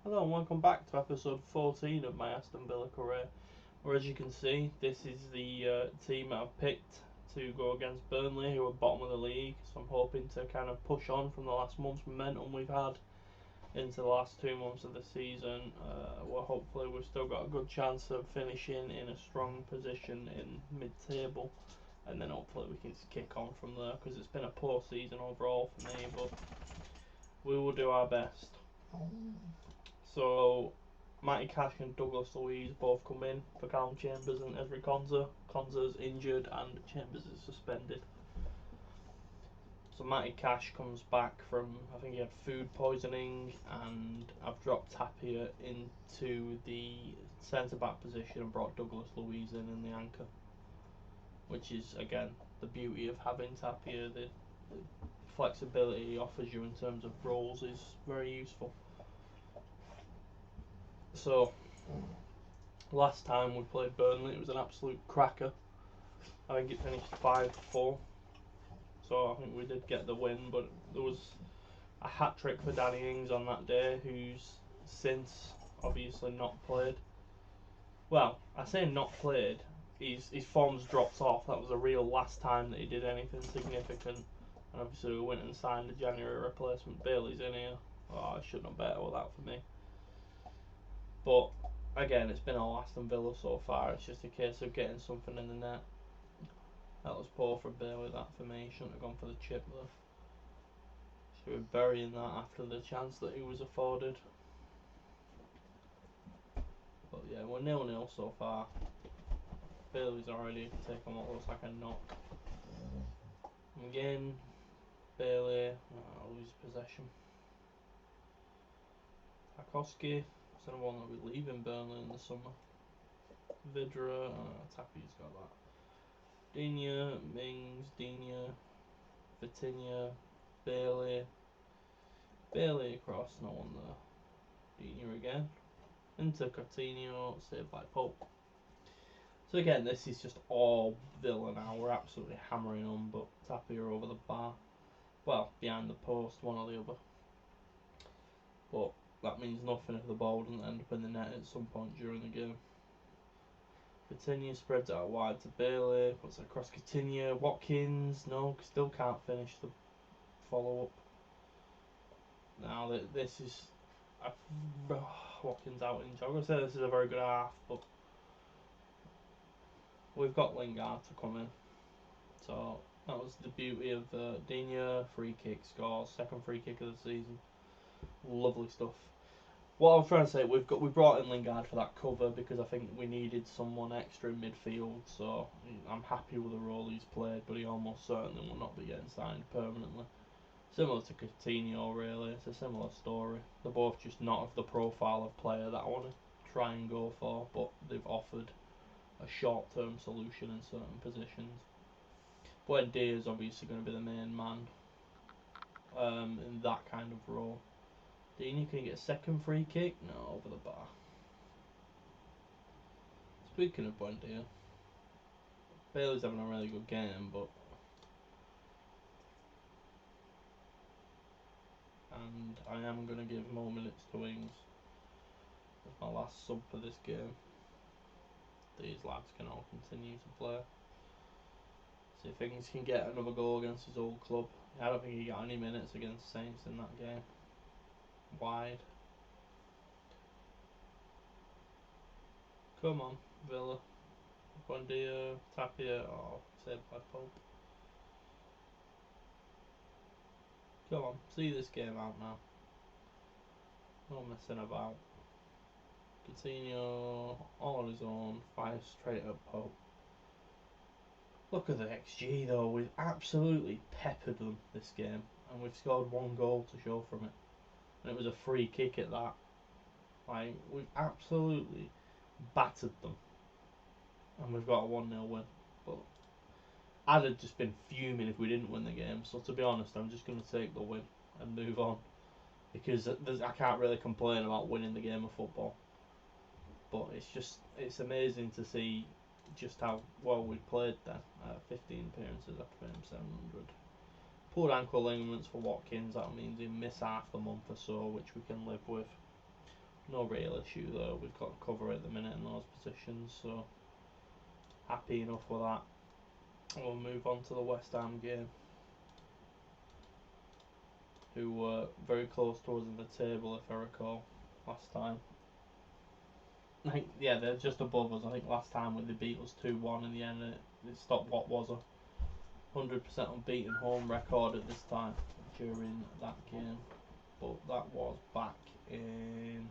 Hello and welcome back to episode 14 of my Aston Villa career, where as you can see, this is the team I've picked to go against Burnley, who are bottom of the league. So I'm hoping to kind of push on from the last month's momentum we've had into the last 2 months of the season. Well, hopefully we've still got a good chance of finishing in a strong position in mid-table, and then hopefully we can kick on from there, because it's been a poor season overall for me, but we will do our best. So, Matty Cash and Douglas Luiz both come in for Callum Chambers and Ezri Konsa. Konsa's injured and Chambers is suspended. So Matty Cash comes back from, I think he had food poisoning, and I've dropped Tapia into the centre back position and brought Douglas Luiz in the anchor, which is again the beauty of having Tapia. The flexibility he offers you in terms of roles is very useful. So last time we played Burnley, it was an absolute cracker. I think it finished 5-4. So I think we did get the win, but there was a hat trick for Danny Ings on that day, who's since obviously not played. Well, I say not played. His form's dropped off. That was the real last time that he did anything significant. And obviously we went and signed a January replacement. Bailey's in here. Oh, I shouldn't have bet all that for me. But again, it's been all Aston Villa so far. It's just a case of getting something in the net. That was poor for Bailey, that for me. Shouldn't have gone for the chip though. Should be burying that after the chance that he was afforded. But yeah, we're 0-0 so far. Bailey's already taken what looks like a knock. Again, Bailey, lose possession. Tarkowski, it's another one that will be leaving Burnley in the summer. Vidra, Tappy's got that. Digne, Mings, Digne, Vitinha, Bailey. Bailey across, no one there. Digne again. Into Coutinho, saved by Pope. So again, this is just all Villa now. We're absolutely hammering on, but Tapia over the bar. Well, behind the post, one or the other. But that means nothing if the ball doesn't end up in the net at some point during the game. Coutinho spreads it out wide to Bailey, puts it across Coutinho. Watkins, no, still can't finish the follow-up. Now, this is... Watkins out in. I'm going to say this is a very good half, but we've got Lingard to come in. So that was the beauty of Digne, free kick scores, second free kick of the season. Lovely stuff. What I was trying to say, we brought in Lingard for that cover because I think we needed someone extra in midfield. So I'm happy with the role he's played, but he almost certainly will not be getting signed permanently. Similar to Coutinho, really. It's a similar story. They're both just not of the profile of player that I want to try and go for, but they've offered a short-term solution in certain positions. Buendia is obviously going to be the main man in that kind of role. Dini, can you get a second free kick? No, over the bar. Speaking of Buendia, Bailey's having a really good game, but and I am going to give more minutes to Wings as my last sub for this game. These lads can all continue to play. See if Ings can get another goal against his old club. I don't think he got any minutes against Saints in that game. Wide. Come on, Villa. Buendia, Tapia, saved by Pope. Come on, see this game out now. No messing about. Coutinho, all on his own, fires straight at Pope. Look at the XG though, we've absolutely peppered them this game, and we've scored one goal to show from it. And it was a free kick at that. Like, we've absolutely battered them. And we've got a 1-0 win. But I'd have just been fuming if we didn't win the game, so to be honest, I'm just going to take the win and move on. Because I can't really complain about winning the game of football. But it's amazing to see just how well we played then. 15 appearances after playing 700. Pulled ankle ligaments for Watkins, that means he'll miss half the month or so, which we can live with. No real issue though. We've got cover at the minute in those positions, so happy enough with that. We'll move on to the West Ham game, who were very close to us in the table, if I recall, last time. I think, yeah, they're just above us. I think last time when they beat us 2-1 in the end, it stopped what was a 100% unbeaten home record at this time during that game. But that was back in,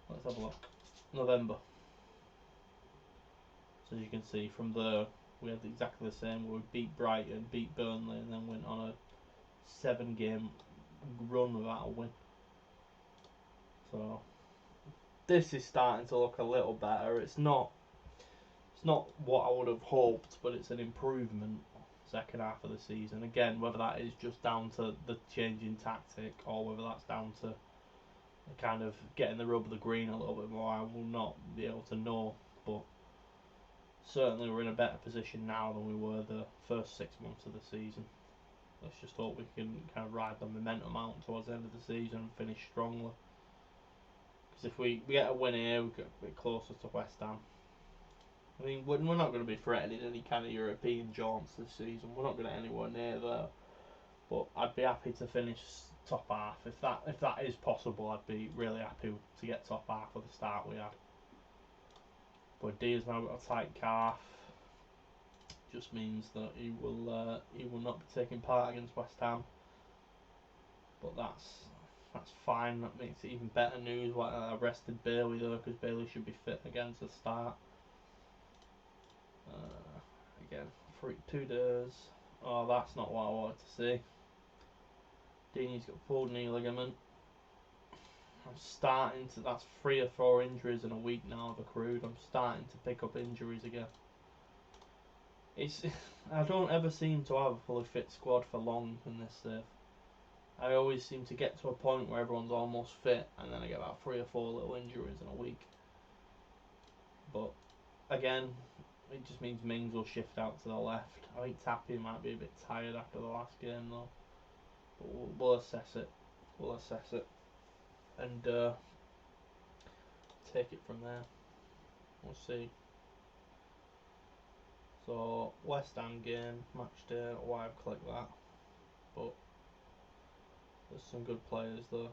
let's have a look, November. So as you can see from there, we had exactly the same. We beat Brighton, beat Burnley, and then went on a 7-game run without a win. So this is starting to look a little better. It's not what I would have hoped, but it's an improvement second half of the season. Again, whether that is just down to the change in tactic or whether that's down to kind of getting the rub of the green a little bit more, I will not be able to know. But certainly we're in a better position now than we were the first 6 months of the season. Let's just hope we can kind of ride the momentum out towards the end of the season and finish strongly. Because if we get a win here, we get a bit closer to West Ham. I mean, we're not going to be threatening any kind of European jaunts this season. We're not going to anywhere near there. But I'd be happy to finish top half. If that is possible, I'd be really happy to get top half of the start we had. But Dia's now got a tight calf. Just means that he will not be taking part against West Ham. But that's fine. That makes it even better news. Like I rested Bailey though, because Bailey should be fit again to start. Again, 2 days. Oh, that's not what I wanted to see. Dini's got pulled knee ligament. I'm starting to. That's 3 or 4 injuries in a week now I've accrued. I'm starting to pick up injuries again. It's. I don't ever seem to have a fully fit squad for long in this stuff. I always seem to get to a point where everyone's almost fit, and then I get about 3 or 4 little injuries in a week. But again, it just means Mings will shift out to the left. I think Tappy might be a bit tired after the last game though. But we'll assess it. We'll assess it. And take it from there. We'll see. So, West Ham game, match day, why I've clicked that. But there's some good players there.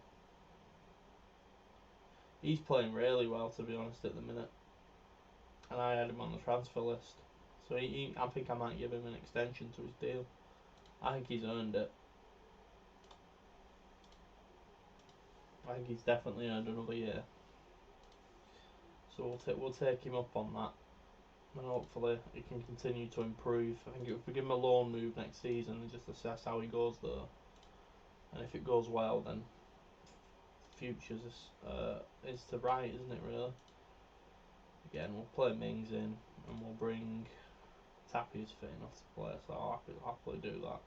He's playing really well, to be honest, at the minute. And I had him on the transfer list. So I think I might give him an extension to his deal. I think he's earned it. I think he's definitely earned another year. So we'll take him up on that. And hopefully he can continue to improve. I think if we give him a loan move next season and just assess how he goes there. And if it goes well, then futures is to right, isn't it, really? Again, we'll play Mings in and we'll bring Tappy's fit enough to play, so I'll happily do that.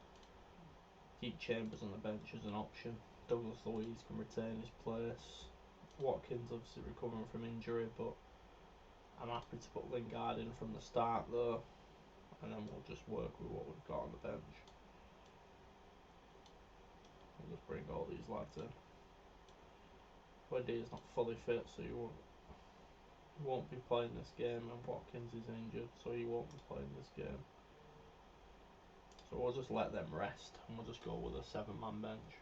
Keep Chambers on the bench as an option. Douglas Luiz can retain his place. Watkins obviously recovering from injury, but I'm happy to put Lingard in from the start though, and then we'll just work with what we've got on the bench. We'll just bring all these lads in. Wendy is not fully fit, so you won't be playing this game, and Watkins is injured, so he won't be playing this game. So we'll just let them rest, and we'll just go with a 7-man bench.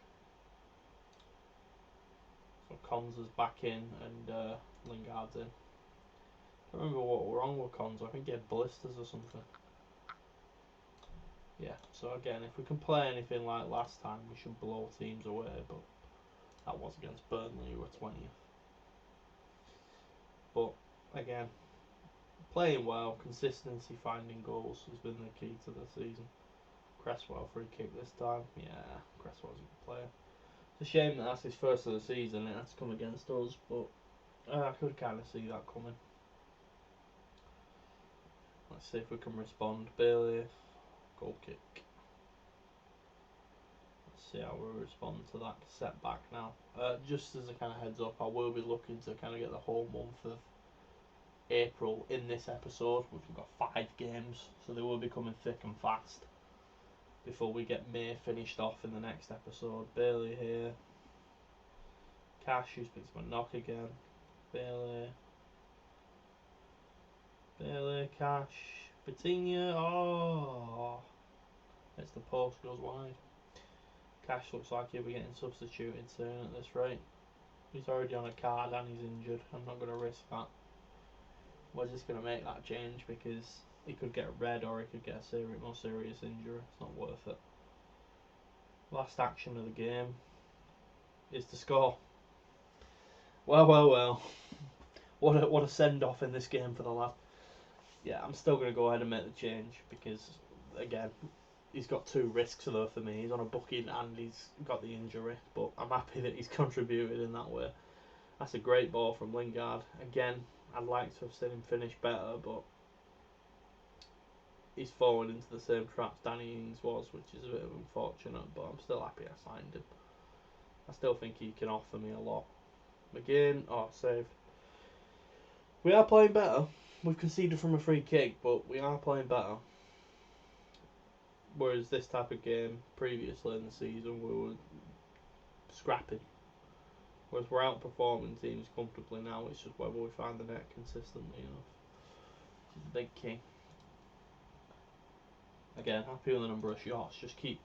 So Konza's back in, and Lingard's in. I don't remember what was wrong with Konza. I think he had blisters or something. Yeah, so again, if we can play anything like last time, we should blow teams away, but that was against Burnley, who were 20th. But again, playing well, consistency, finding goals has been the key to the season. Cresswell free kick this time. Yeah, Cresswell's a good player. It's a shame that that's his first of the season and it has to come against us, but I could kind of see that coming. Let's see if we can respond. Bailey, goal kick. Let's see how we respond to that setback now. Just as a kind of heads up, I will be looking to kind of get the whole month of April in this episode. We've got 5 games, so they will be coming thick and fast before we get May finished off in the next episode. Bailey here. Cash, who's picked up a knock again. Bailey, Cash, Patinia. Oh, it's the post, goes wide. Cash looks like he'll be getting substituted soon at this rate. He's already on a card and he's injured. I'm not going to risk that. We're just going to make that change because he could get red or he could get a more serious injury. It's not worth it. Last action of the game is to score. Well. What a send off in this game for the lad. Yeah, I'm still going to go ahead and make the change because, again, he's got 2 risks though for me. He's on a booking and he's got the injury, but I'm happy that he's contributed in that way. That's a great ball from Lingard. Again, I'd like to have seen him finish better, but he's fallen into the same traps Danny Ings was, which is a bit unfortunate, but I'm still happy I signed him. I still think he can offer me a lot. McGinn, saved. We are playing better. We've conceded from a free kick, but we are playing better. Whereas this type of game, previously in the season, we were scrapping. Whereas we're outperforming teams comfortably now, it's just whether we find the net consistently enough. Which is the big key. Again, happy with the number of shots. Just keep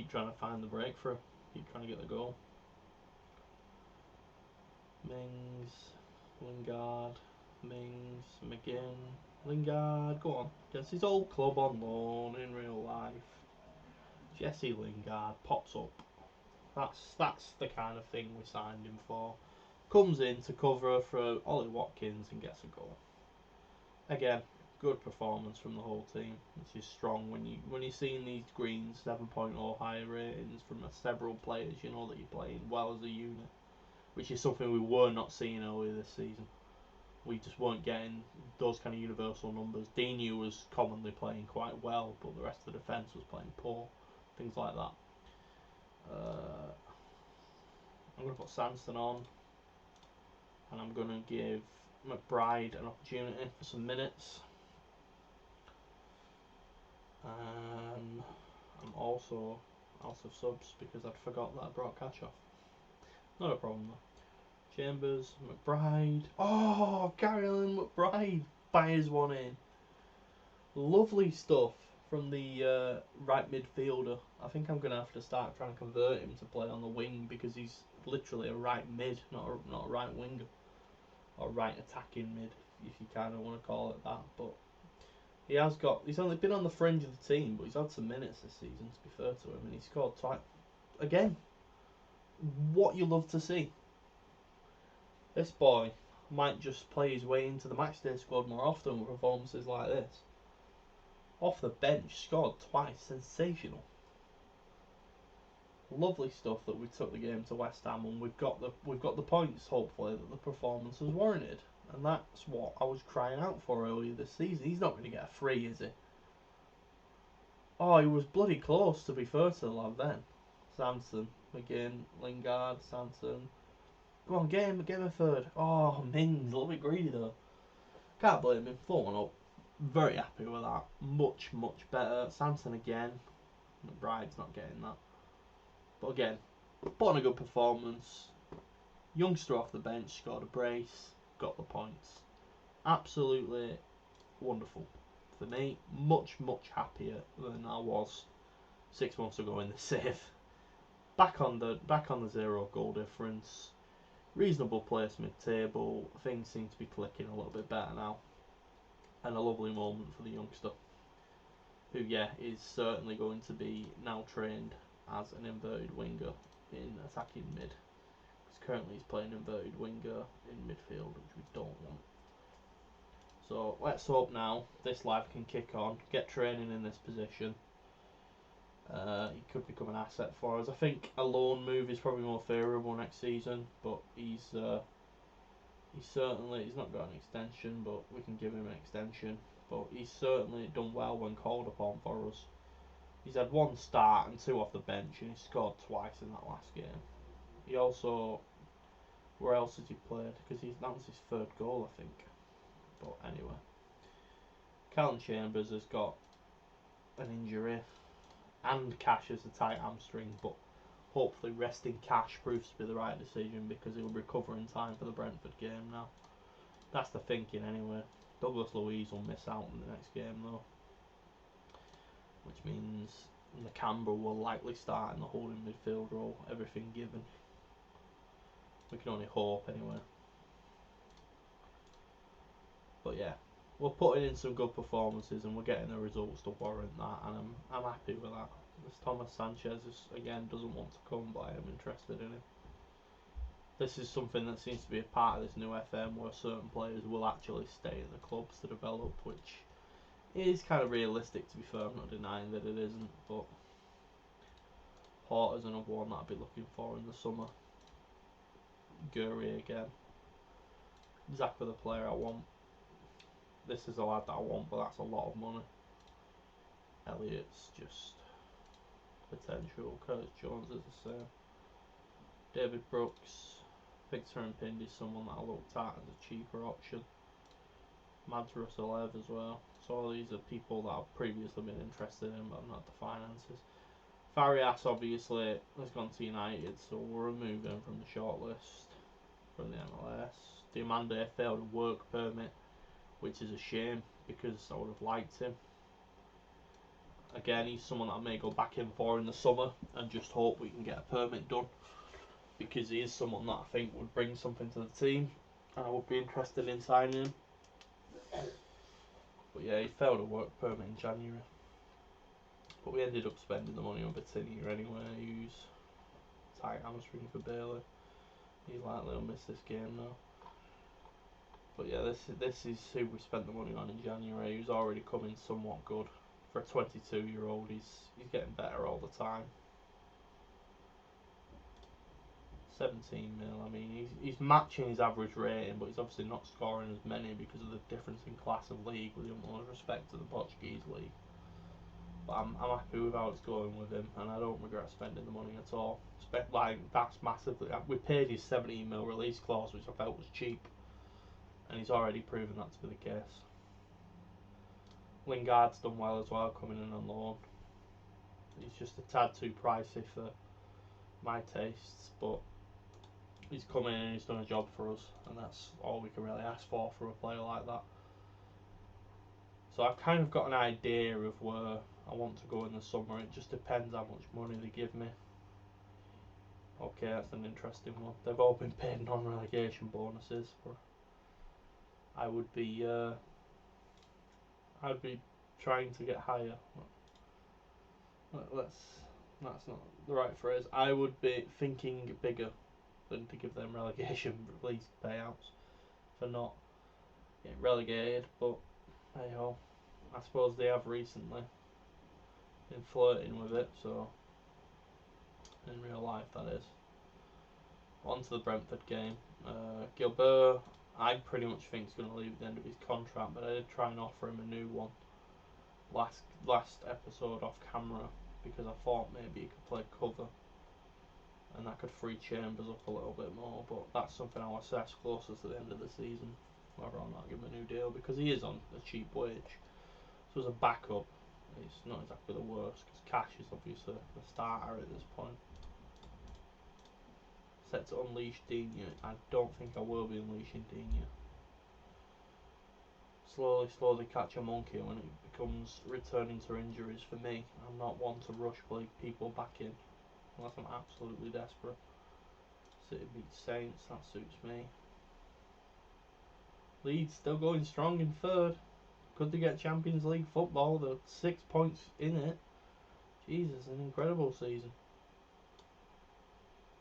trying to find the breakthrough. Keep trying to get the goal. Mings, Lingard, Mings, McGinn, Lingard, go on. Gets his old club on loan in real life. Jesse Lingard pops up. That's the kind of thing we signed him for. Comes in to cover for Ollie Watkins and gets a goal. Again, good performance from the whole team, which is strong when you're seeing these greens 7.0 higher ratings from several players. You know that you're playing well as a unit, which is something we were not seeing earlier this season. We just weren't getting those kind of universal numbers. Dinu was commonly playing quite well, but the rest of the defence was playing poor. Things like that. I'm going to put Sanson on, and I'm going to give McBride an opportunity for some minutes. I'm also out of subs because I'd forgot that I brought Cash off. Not a problem though. Chambers, McBride. Oh, Carolyn McBride fires one in. Lovely stuff from the right midfielder. I think I'm going to have to start trying to convert him to play on the wing because he's literally a right mid, not a right winger. Or right attacking mid, if you kind of want to call it that. But he's only been on the fringe of the team, but he's had some minutes this season, to be fair to him, and he scored twice. Again, what you love to see. This boy might just play his way into the matchday squad more often with performances like this. Off the bench, scored twice, sensational. Lovely stuff that we took the game to West Ham, and we've got the points, hopefully, that the performance has warranted. And that's what I was crying out for earlier this season. He's not going to get a free, is he? Oh, he was bloody close, to be fair to the lad then. Sanson, again, Lingard, Sanson. Go on, get him a third. Oh, Mings, a little bit greedy though. Can't blame him, 4-1 up. Very happy with that. Much better. Sanson again. McBride's not getting that. But again, put on a good performance. Youngster off the bench, scored a brace, got the points. Absolutely wonderful. For me, much happier than I was 6 months ago in the save. Back on the 0 goal difference. Reasonable place mid-table. Things seem to be clicking a little bit better now. And a lovely moment for the youngster, who is certainly going to be now trained as an inverted winger in attacking mid. Because currently he's playing inverted winger in midfield, which we don't want. So let's hope now this lad can kick on, get training in this position. He could become an asset for us. I think a loan move is probably more favourable next season, but he's not got an extension, but we can give him an extension. But he's certainly done well when called upon for us. He's had 1 start and 2 off the bench, and he scored twice in that last game. He also, where else has he played? Because that was his 3rd goal, I think. But anyway, Callum Chambers has got an injury, and Cash has a tight hamstring. But hopefully resting Cash proves to be the right decision because he'll recover in time for the Brentford game now. That's the thinking anyway. Douglas Luiz will miss out in the next game though, which means Nakamba will likely start in the holding midfield role, everything given. We can only hope anyway. But yeah, we're putting in some good performances and we're getting the results to warrant that, and I'm happy with that. This Thomas Sanchez again doesn't want to come, but I am interested in him. This is something that seems to be a part of this new FM where certain players will actually stay in the clubs to develop, which is kind of realistic to be fair. I'm not denying that it isn't, but Porter's another one that I'd be looking for in the summer. Gurry again. Exactly the player I want. This is a lad that I want, but that's a lot of money. Elliott's just potential. Curtis Jones is the same. David Brooks, Victor Mpindi is someone that I looked at as a cheaper option. Mads Russell as well. So all these are people that I've previously been interested in, but not the finances. Farias obviously has gone to United, so we'll remove him from the shortlist from the MLS. Diomande failed a work permit, which is a shame because I would have liked him. Again, he's someone that I may go back in for in the summer and just hope we can get a permit done, because he is someone that I think would bring something to the team and I would be interested in signing him. But yeah, he failed a work permit in January. But we ended up spending the money on Vitinha anyway, who's tight hamstring for Bailey. He's likely to miss this game now. But yeah, this is who we spent the money on in January. He's already coming somewhat good. For a 22-year-old, he's getting better all the time. 17 mil. I mean, he's matching his average rating, but he's obviously not scoring as many because of the difference in class of league, with all respect to the Portuguese league. But I'm happy with how it's going with him, and I don't regret spending the money at all. Like, that's massively. We paid his 17 mil release clause, which I felt was cheap, and he's already proven that to be the case. Lingard's done well as well, coming in on loan. He's just a tad too pricey for my tastes, but he's come in and he's done a job for us, and that's all we can really ask for a player like that. So I've kind of got an idea of where I want to go in the summer. It just depends how much money they give me. Okay, that's an interesting one. They've all been paid non-relegation bonuses, but I'd be trying to get higher. That's not the right phrase. I would be thinking bigger than to give them relegation release payouts for not getting relegated, but hey ho. I suppose they have recently been flirting with it, so in real life that is. On to the Brentford game. Gilbert, I pretty much think is going to leave at the end of his contract, but I did try and offer him a new one last episode off camera because I thought maybe he could play cover and that could free Chambers up a little bit more, but that's something I'll assess closer to the end of the season, whether or not give him a new deal, because he is on a cheap wage. So as a backup, it's not exactly the worst, because Cash is obviously the starter at this point. Set to unleash Digne. I don't think I will be unleashing Digne. Slowly catch a monkey when it becomes returning to injuries for me. I'm not one to rush people back in unless I'm absolutely desperate. City beats Saints, that suits me. Leeds still going strong in third. Could they get Champions League football? They're 6 points in it. Jesus, an incredible season.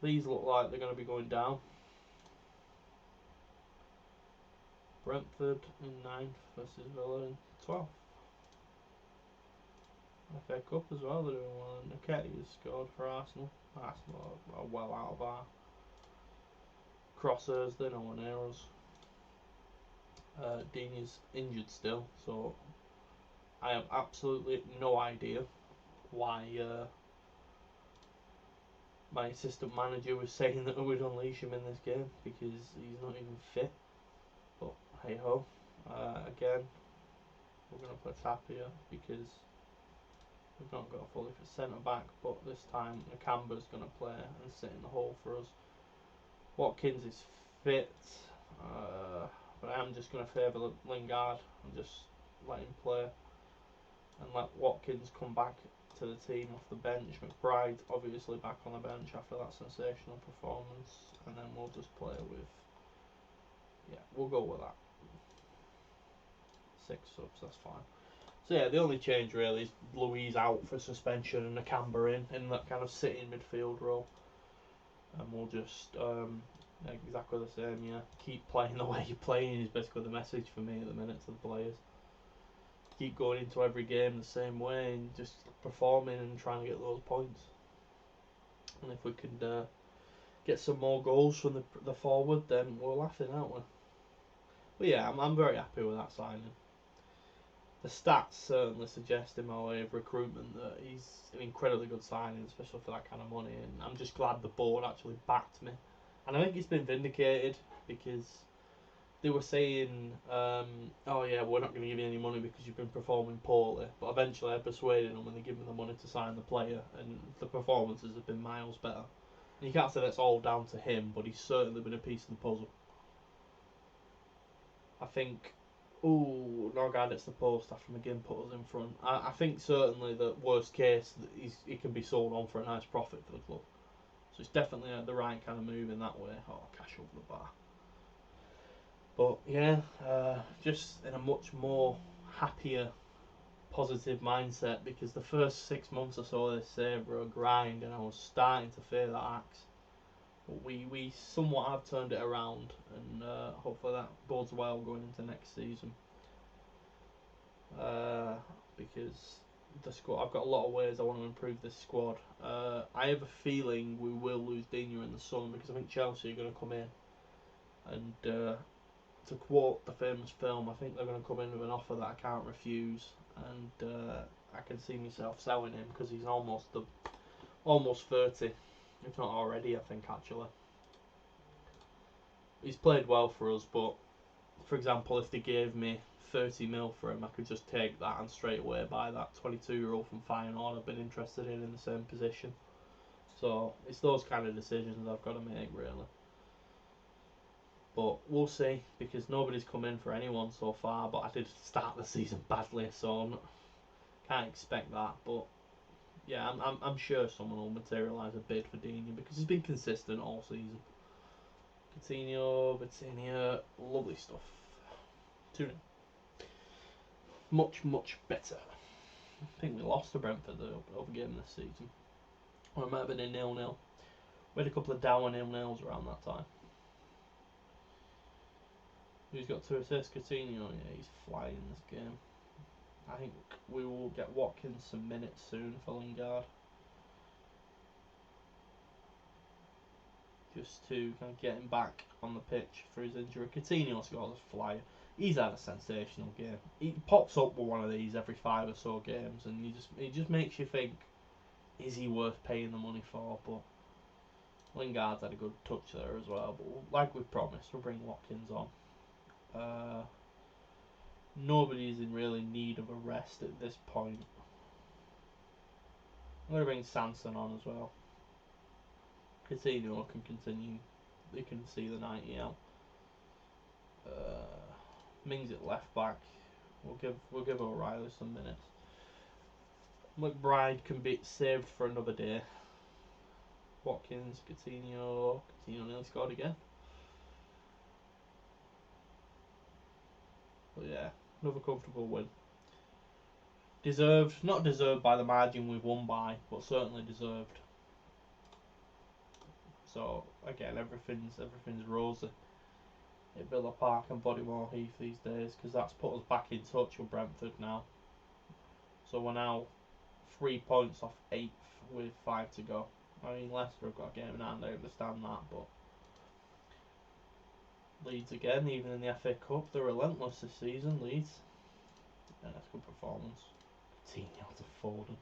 These look like they're going to be going down. Brentford in 9th versus Villa in 12th. FA Cup as well, they're doing well. Nketiah has scored for Arsenal. Arsenal are well out of our crosshairs, they're nowhere near us. Digne's injured still, so I have absolutely no idea why my assistant manager was saying that we'd unleash him in this game, because he's not even fit. But hey ho. Again, we're going to put Tapia because We've not got a fully fit centre back, but this time Nakamba's going to play and sit in the hole for us. Watkins is fit, but I am just going to favour Lingard and just let him play and let Watkins come back to the team off the bench. McBride obviously back on the bench after that sensational performance, and then we'll just play with, yeah, we'll go with that. 6 subs, that's fine. So yeah, the only change really is Louise out for suspension and Nakamba in that kind of sitting midfield role, and we'll just exactly the same. Yeah, keep playing the way you're playing is basically the message for me at the minute to the players. Keep going into every game the same way and just performing and trying to get those points. And if we can get some more goals from the forward, then we're laughing, aren't we? But yeah, I'm very happy with that signing. The stats certainly suggest in my way of recruitment that he's an incredibly good signing, especially for that kind of money. And I'm just glad the board actually backed me. And I think it's been vindicated because they were saying, oh yeah, we're not going to give you any money because you've been performing poorly. But eventually I persuaded them and they give me the money to sign the player, and the performances have been miles better. And you can't say that's all down to him, but he's certainly been a piece of the puzzle. I think, Norgard hits the post after McGinn put us in front. I think certainly that worst case, he can be sold on for a nice profit for the club. So it's definitely the right kind of move in that way. Oh, cash over the bar. But yeah, just in a much more happier, positive mindset, because the first 6 months or so of this save were a grind, and I was starting to fear that axe. But we somewhat have turned it around, and hopefully that bodes well going into next season. Because the squad, I've got a lot of ways I want to improve this squad. I have a feeling we will lose Dina in the summer because I think Chelsea are going to come in, and to quote the famous film, I think they're going to come in with an offer that I can't refuse, and I can see myself selling him because he's almost 30, if not already. I think actually he's played well for us, but for example, if they gave me 30 mil for him, I could just take that and straight away buy that 22-year-old from Feyenoord I've been interested in the same position. So it's those kind of decisions I've got to make really. But we'll see, because nobody's come in for anyone so far. But I did start the season badly, so can't expect that. But yeah, I'm sure someone will materialise a bid for Dina because he's been consistent all season. Coutinho, Vitinha, lovely stuff. 2-0. Much better. I think we lost to Brentford the other game this season. Or it might have been a 0-0. We had a couple of down 0-0s around that time. Who's got 2 assists? Coutinho. Yeah, he's flying this game. I think we will get Watkins some minutes soon for Lingard. Just to kind of get him back on the pitch for his injury. Coutinho scores a flyer. He's had a sensational game. He pops up with one of these every 5 or so games, and it just makes you think, is he worth paying the money for? But Lingard's had a good touch there as well. But like we promised, we'll bring Watkins on. Nobody's in really need of a rest at this point. I'm going to bring Sanson on as well. Coutinho can continue. They can see the 90 out. Mings at left back. We'll give O'Reilly some minutes. McBride can be saved for another day. Watkins, Coutinho nearly scored again. But yeah, another comfortable win. Deserved, not deserved by the margin we've won by, but certainly deserved. So again, everything's rosy at Villa Park and Bodymore Heath these days, because that's put us back in touch with Brentford now. So we're now 3 points off 8th with 5 to go. I mean, Leicester have got a game in hand, I understand that, but Leeds again, even in the FA Cup, they're relentless this season, Leeds. Yeah, that's a good performance. Coutinho to Foden.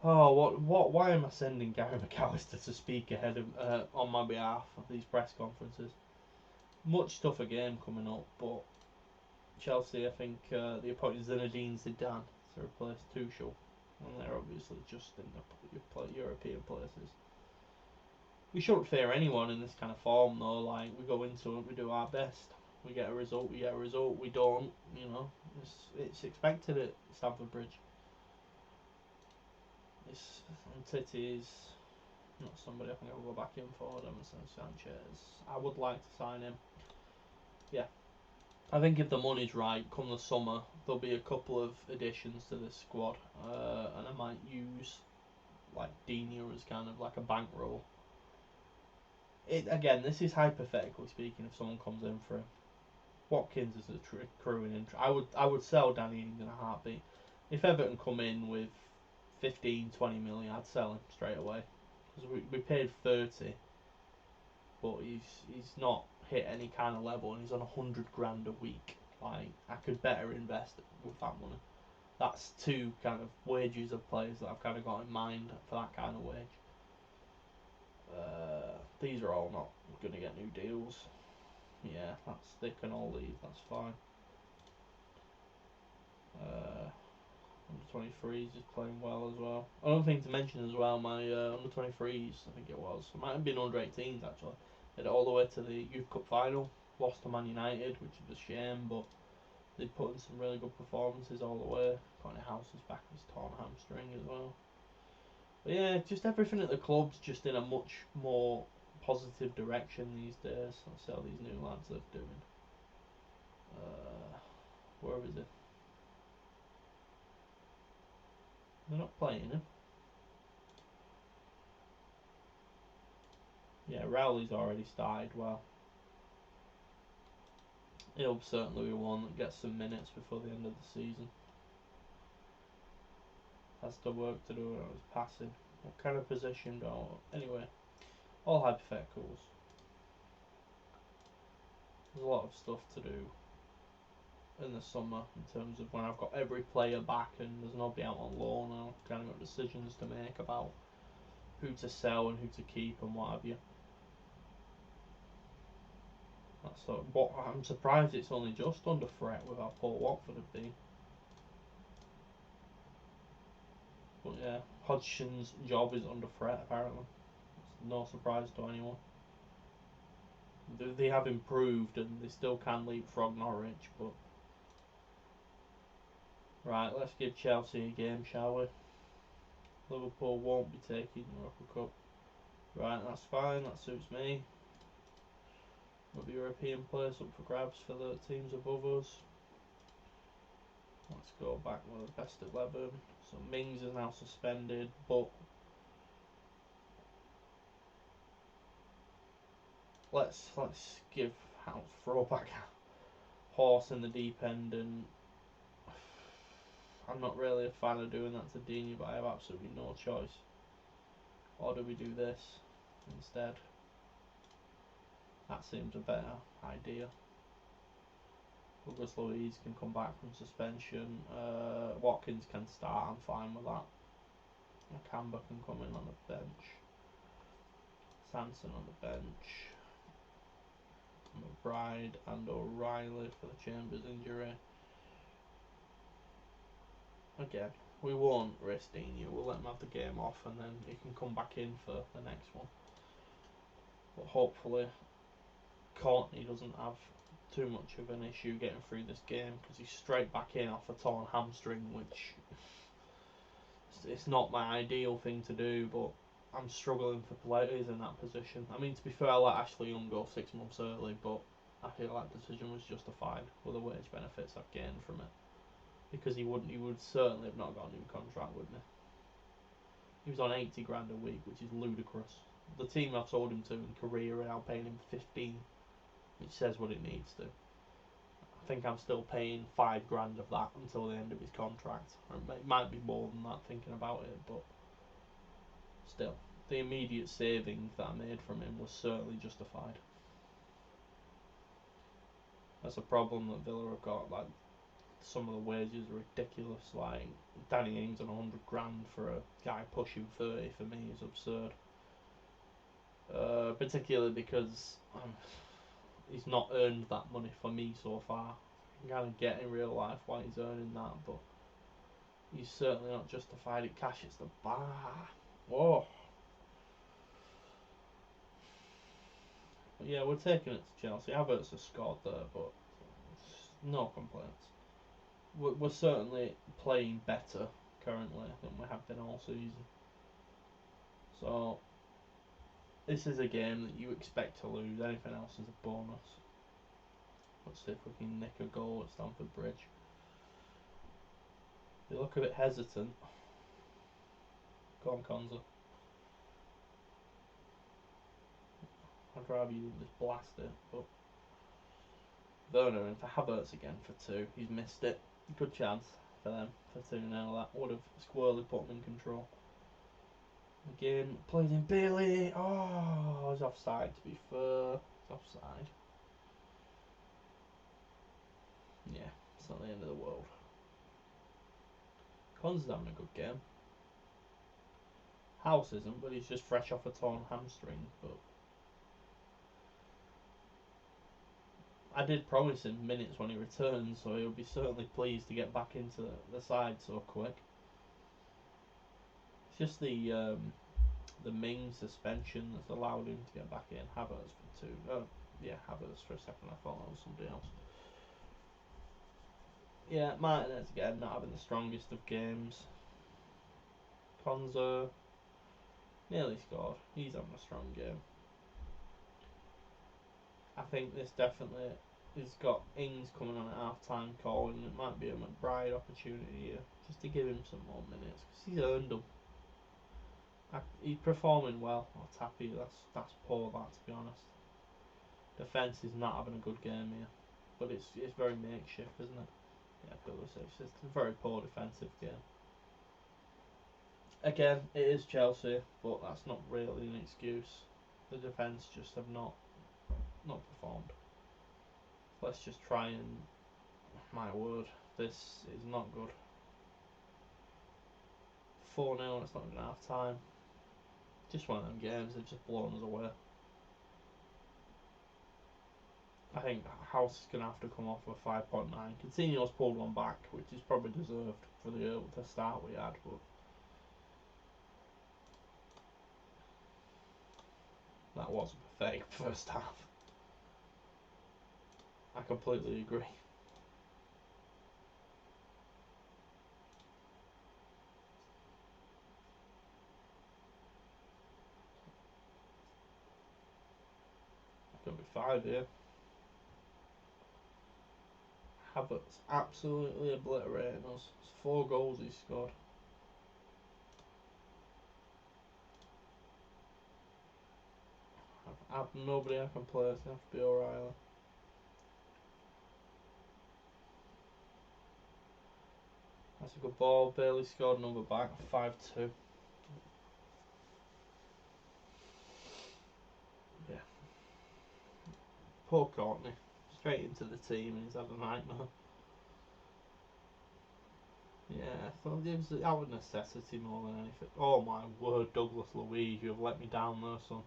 Oh, why am I sending Gary McAllister to speak ahead of on my behalf of these press conferences? Much tougher game coming up, but Chelsea, I think, the appointed Zinedine Zidane to replace Tuchel. and they're obviously just in the European places. We shouldn't fear anyone in this kind of form, though. Like, we go into it, we do our best. We get a result, we get a result. We don't, it's expected at Stamford Bridge. Titi is not somebody I think I'll go back in for. Emerson Sanchez. I would like to sign him. Yeah. I think if the money's right, come the summer, there'll be a couple of additions to this squad, and I might use like Dina as kind of like a bankroll. Again, this is hypothetically speaking. If someone comes in for him, Watkins is a crewing in. I would sell Danny Ings in a heartbeat. If Everton come in with 15, 20 million, I'd sell him straight away. Because we paid 30, but he's not hit any kind of level, and he's on 100 grand a week. Like, I could better invest with that money. That's two kind of wages of players that I've kind of got in mind for that kind of wage. These are all not going to get new deals. Yeah, they can all leave. That's fine. Under 23s is playing well as well. Another thing to mention as well, my under 23s, I think it was, it might have been under 18s actually. Did it all the way to the Youth Cup final, lost to Man United, which is a shame, but they put in some really good performances all the way. Connie House is back with his torn hamstring as well. But yeah, just everything at the club's just in a much more positive direction these days. Let's see how these new lads are doing. Where is it? They're not playing him. Yeah, Rowley's already started well. He'll certainly be one that gets some minutes before the end of the season. Has the work to do on his passing. What kind of position anyway, all hypotheticals. There's a lot of stuff to do in the summer in terms of when I've got every player back and there's nobody out on loan. I've kind of got decisions to make about who to sell and who to keep and what have you. What I'm surprised it's only just under threat with how poor Watford have been. But yeah, Hodgson's job is under threat apparently. It's no surprise to anyone. They have improved and they still can leapfrog Norwich, but right, let's give Chelsea a game, shall we? Liverpool won't be taking the Europa Cup. Right, that's fine, that suits me. Got the European place up for grabs for the teams above us. Let's go back with the best 11. So Mings is now suspended, but let's give House throwback horse in the deep end, and I'm not really a fan of doing that to Dini, but I have absolutely no choice. Or do we do this instead? That seems a better idea. Douglas Luiz can come back from suspension. Watkins can start, I'm fine with that. Nakamba can come in on the bench. Sanson on the bench. McBride and O'Reilly for the Chambers injury. Again, we won't risk Dini. We'll let him have the game off and then he can come back in for the next one. But hopefully Courtney doesn't have too much of an issue getting through this game because he's straight back in off a torn hamstring, which it's not my ideal thing to do, but I'm struggling for players in that position. I mean, to be fair, I let Ashley Young go 6 months early, but I feel that decision was justified with the wage benefits I've gained from it. Because he would certainly have not got a new contract, wouldn't he? He was on 80 grand a week, which is ludicrous. The team I've sold him to in Korea are now paying him 15, which says what it needs to. I think I'm still paying 5 grand of that until the end of his contract. Or it might be more than that thinking about it, but still. The immediate saving that I made from him was certainly justified. That's a problem that Villa have got. Like, some of the wages are ridiculous. Like, Danny Ings on 100 grand for a guy pushing 30 for me is absurd. Particularly because he's not earned that money for me so far. I can kind of get in real life why he's earning that, but He's certainly not justified. It cashes the bar. Whoa. But yeah, we're taking it to Chelsea. Havertz has scored there, but no complaints. We're certainly playing better currently than we have been all season. So this is a game that you expect to lose. Anything else is a bonus. Let's see if we can nick a goal at Stamford Bridge. They look a bit hesitant. Go on, Konza. I'd rather you didn't just blast it, but Werner in for Havertz again for 2. He's missed it. Good chance for them for 2 now. That would have squarely put them in control. Again, plays in Bailey. Oh, he's offside to be fair. He's offside. Yeah, it's not the end of the world. Konza's having a good game. House isn't, but he's just fresh off a torn hamstring. But I did promise him minutes when he returns, so he'll be certainly pleased to get back into the side so quick. It's just the Ming suspension that's allowed him to get back in. Havertz for 2. Yeah, Havertz for a second. I thought that was somebody else. Yeah, Martinez again, not having the strongest of games. Konza nearly scored. He's having a strong game. I think this definitely has got Ings coming on at half time calling. It might be a McBride opportunity here, just to give him some more minutes because he's earned them. He's performing well. I'll tap you. That's poor. That, to be honest, defence is not having a good game here, but it's very makeshift, isn't it? Yeah, it's a very poor defensive game. Again, it is Chelsea, but that's not really an excuse. The defence just have not performed. Let's just try and, my word, this is not good. 4-0, it's not even half time. Just one of them games, they've just blown us away. I think House is going to have to come off with 5.9. Coutinho's pulled one back, which is probably deserved for the start we had, but that was a pathetic first half. I completely agree. Could be 5 here. Havertz absolutely obliterating us. It's 4 goals he scored. I've nobody I can play. It's going to have to be O'Reilly. That's a good ball. Bailey scored another back. 5-2. Yeah. Poor Courtney. Straight into the team and he's had a nightmare. Yeah, so it was out of necessity more than anything. Oh my word, Douglas Luiz, you have let me down there, son.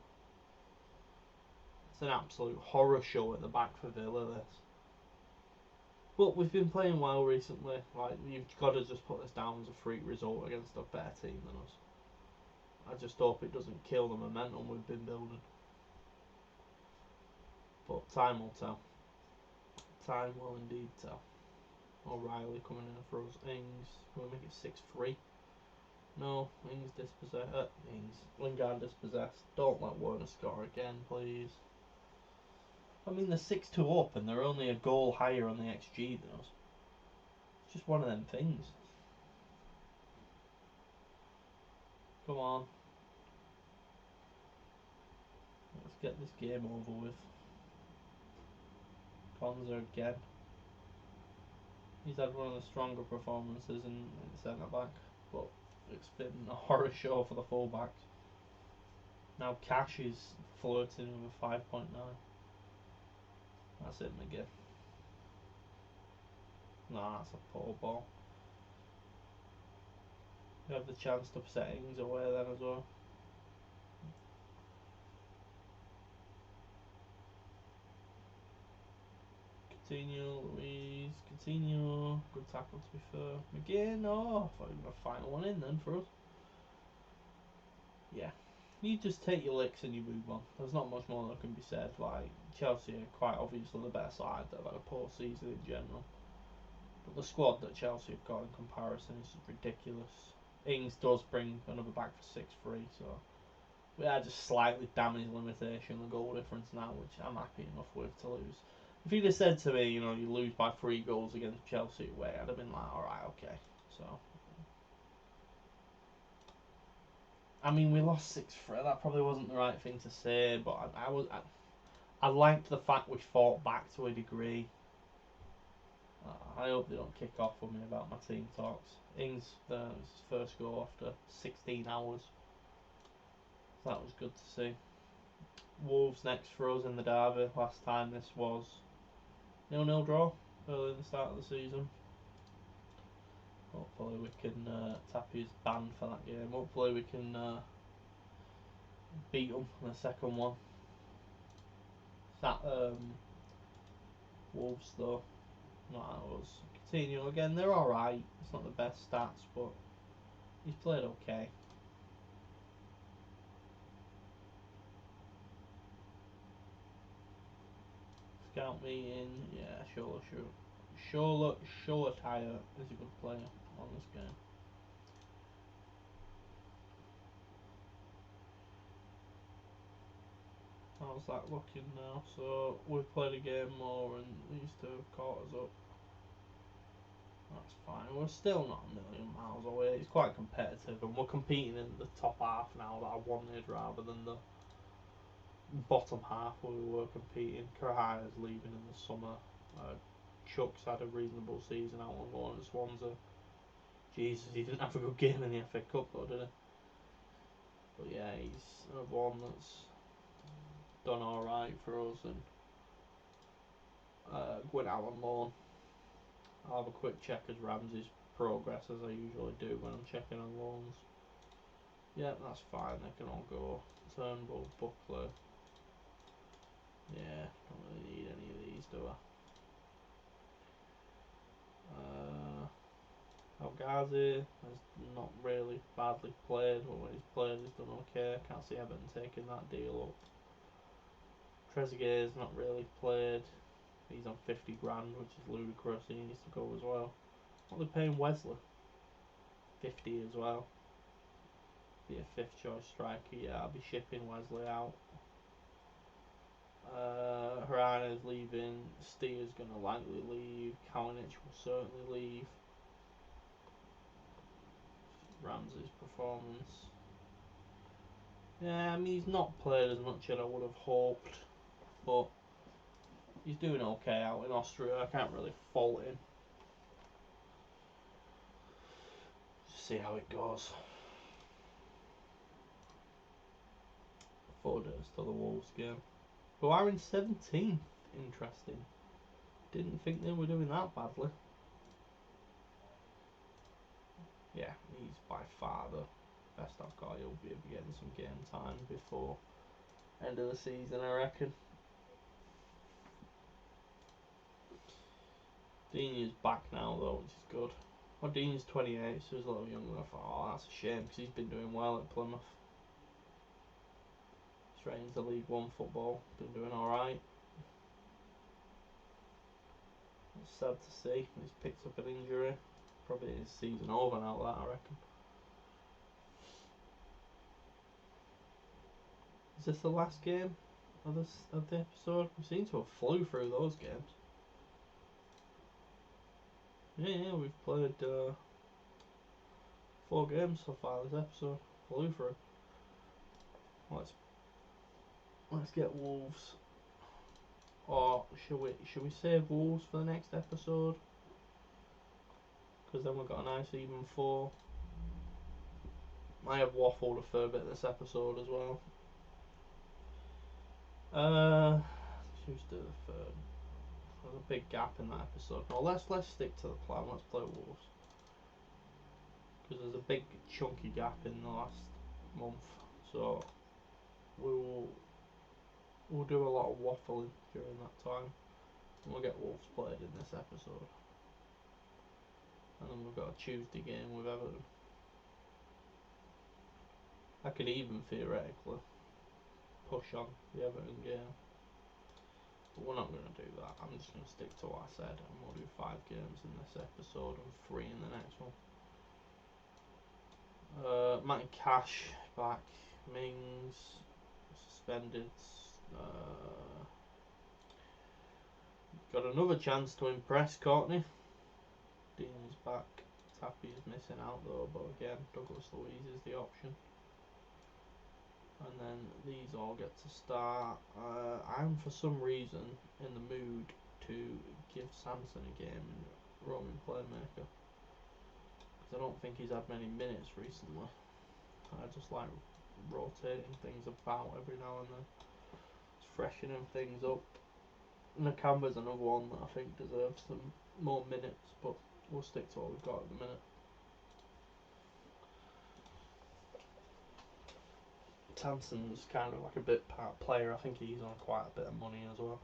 It's an absolute horror show at the back for Villa, this. But we've been playing well recently. Like, you've got to just put this down as a freak result against a better team than us. I just hope it doesn't kill the momentum we've been building. But time will tell. Time will indeed tell. O'Reilly coming in for us. Ings, can we make it 6-3? No, Ings dispossessed. Lingard dispossessed. Don't let Werner score again, please. I mean, they're 6-2 up and they're only a goal higher on the XG than us. It's just one of them things. Come on. Let's get this game over with. Konza again. He's had one of the stronger performances in centre back, but it's been a horror show for the fullbacks. Now Cash is flirting with a 5.9. That's it, McGinn. Nah, that's a poor ball. You have the chance to set Ings away then as well. Coutinho, Louise, Coutinho. Good tackle to be fair. McGinn, oh, I thought you were going to final one in then for us. Yeah. You just take your licks and you move on. There's not much more that can be said. Like, Chelsea are quite obviously the better side that have had a poor season in general. But the squad that Chelsea have got in comparison is ridiculous. Ings does bring another back for 6-3, so we are just slightly damage limitation, the goal difference now, which I'm happy enough with to lose. If you'd have said to me, you lose by 3 goals against Chelsea away, I'd have been like, alright, okay. So, I mean, we lost 6-3. That probably wasn't the right thing to say, but I liked the fact we fought back to a degree. I hope they don't kick off with me about my team talks. Ings, his first goal after 16 hours. So that was good to see. Wolves next for us in the derby. Last time this was 0-0 draw early in the start of the season. Hopefully we can Tappy's banned for that game. Hopefully we can beat them in the second one. That Wolves though, not ours. Coutinho again, they're alright. It's not the best stats, but he's played okay. Scout me in, yeah, Sholatire is a good player on this game. How's that looking now? So we've played a game more and these two have caught us up. That's fine. We're still not a million miles away. It's quite competitive and we're competing in the top half now that I wanted rather than the bottom half where we were competing. Karahaya's leaving in the summer. Chuck's had a reasonable season out on loan at Swansea. Jesus, he didn't have a good game in the FA Cup though, did he? But yeah, he's another one that's done alright for us. And going out on loan. I'll have a quick check as Ramsey's progress as I usually do when I'm checking on loans. Yeah, that's fine, they can all go. Turnbull, Buckler. Yeah, don't really need any of these, do I? El Ghazi has not really badly played, but when he's played he's done okay. Can't see Everton taking that deal up. Trezeguet's not really played. He's on 50 grand, which is ludicrous. He needs to go as well. What are they paying Wesley? 50 as well. Be a 5th choice striker. Yeah, I'll be shipping Wesley out. Harana's leaving. Steer's gonna likely leave. Kalinic will certainly leave. Ramsey's performance. Yeah, I mean he's not played as much as I would have hoped, but he's doing okay out in Austria. I can't really fault him. Just see how it goes. 4 days to the Wolves game. Who are in 17th. Interesting. Didn't think they were doing that badly. Yeah, he's by far the best I've got. He'll be getting some game time before end of the season, I reckon. Dini's back now though, which is good. Well, Dini's 28, so he's a little younger. I thought, oh, that's a shame because he's been doing well at Plymouth. Straight into League One football, been doing alright. It's sad to see. He's picked up an injury. Probably his season over now, that I reckon. Is this the last game of the episode? We seem to have flew through those games. Yeah, we've played 4 games so far this episode. Flew through. Let's get Wolves. Or should we save Wolves for the next episode? Because then we've got a nice even 4. I have waffled a fair bit this episode as well. Should we do the third? There's a big gap in that episode. No, let's stick to the plan. Let's play Wolves. Because there's a big chunky gap in the last month. So we'll do a lot of waffling during that time. We'll get Wolves played in this episode. And then we've got a Tuesday game with Everton. I could even theoretically push on the Everton game. But we're not going to do that. I'm just going to stick to what I said, and we'll do 5 games in this episode and 3 in the next one. Matty Cash back. Mings suspended. Got another chance to impress Courtney. Dean's back. Tappy's missing out though, but again, Douglas Luiz is the option. And then these all get to start. I'm for some reason in the mood to give Samson a game in Roman Playmaker, because I don't think he's had many minutes recently. I just like rotating things about every now and then. It's freshening things up. Nakamba's another one that I think deserves some more minutes, but we'll stick to what we've got at the minute. Tanson's kind of like a bit part player. I think he's on quite a bit of money as well.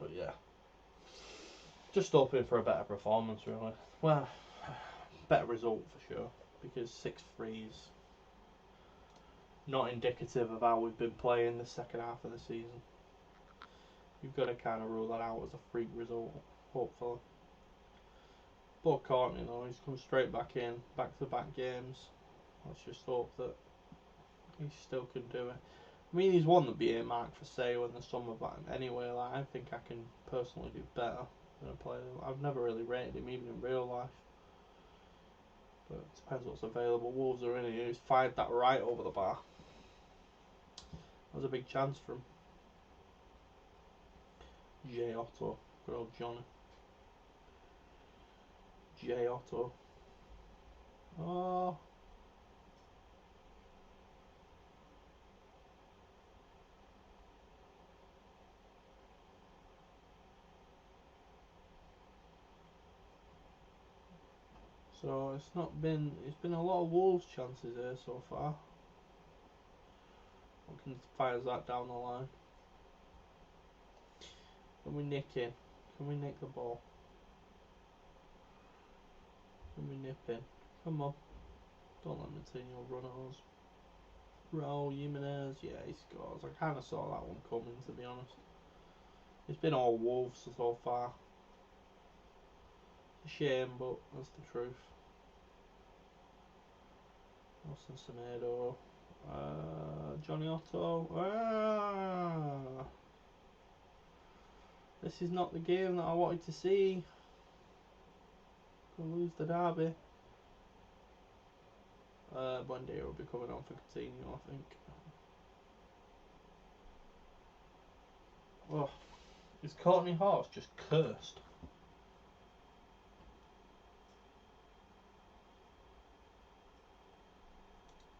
But yeah, just hoping for a better performance, really. Well, better result for sure, because 6-3 is not indicative of how we've been playing the second half of the season. You've got to kind of rule that out as a freak result, hopefully. But Courtney, though, he's come straight back in, back-to-back games. Let's just hope that he still can do it. I mean, he's one that'd be earmarked for sale in the summer, but anyway, like, I think I can personally do better than a player. I've never really rated him, even in real life. But it depends what's available. Wolves are in here. He's fired that right over the bar. That was a big chance for him. J. Otto. Good old Johnny. J. Otto. Oh. So it's been a lot of Wolves chances here so far. We can fire that down the line. Can we nick in? Can we nick the ball? Can we nip in? Come on. Don't let Matinho run at us. Raul Jimenez, yeah, he scores. I kind of saw that one coming, to be honest. It's been all Wolves so far. It's a shame, but that's the truth. Nelson Semedo. Johnny Otto. This is not the game that I wanted to see. We'll lose the derby. Buendia will be coming on for Coutinho, I think. Oh, is Courtney Horse just cursed?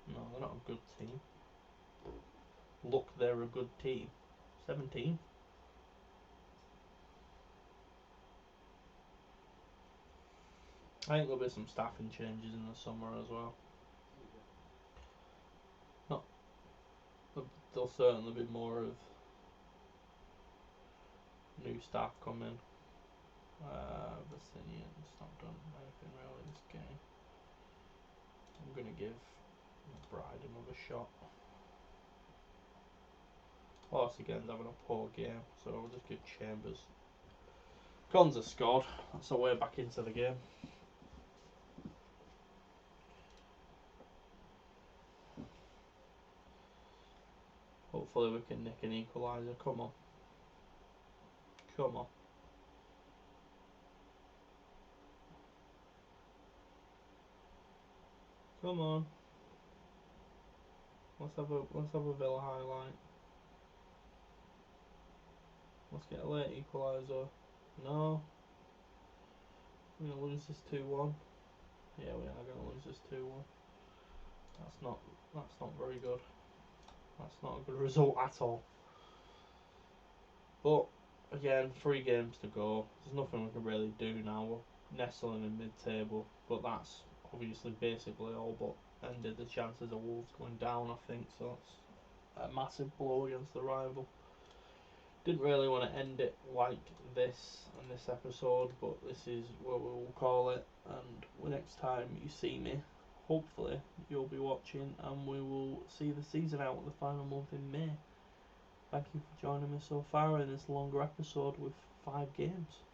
No, they're not a good team. Look, they're a good team. 17. I think there'll be some staffing changes in the summer as well. Not, there'll certainly be more of new staff coming. Brazilian's not done anything really this game. I'm going to give McBride another shot. Horse again's having a poor game, so I'll just give Chambers. Konza scored, that's the way back into the game. Hopefully we can nick an equaliser. Come on. Come on. Come on. Let's have a Villa highlight. Let's get a late equaliser. No. We're gonna lose this 2-1. Yeah, we are gonna lose this 2-1. That's not very good. That's not a good result at all. But again, 3 games to go. There's nothing we can really do now. We're nestling in mid-table, but that's obviously basically all but ended the chances of Wolves going down, I think. So it's a massive blow against the rival. Didn't really want to end it like this on this episode, but this is what we will call it. And next time you see me, hopefully you'll be watching, and we will see the season out the final month in May. Thank you for joining me so far in this longer episode with 5 games.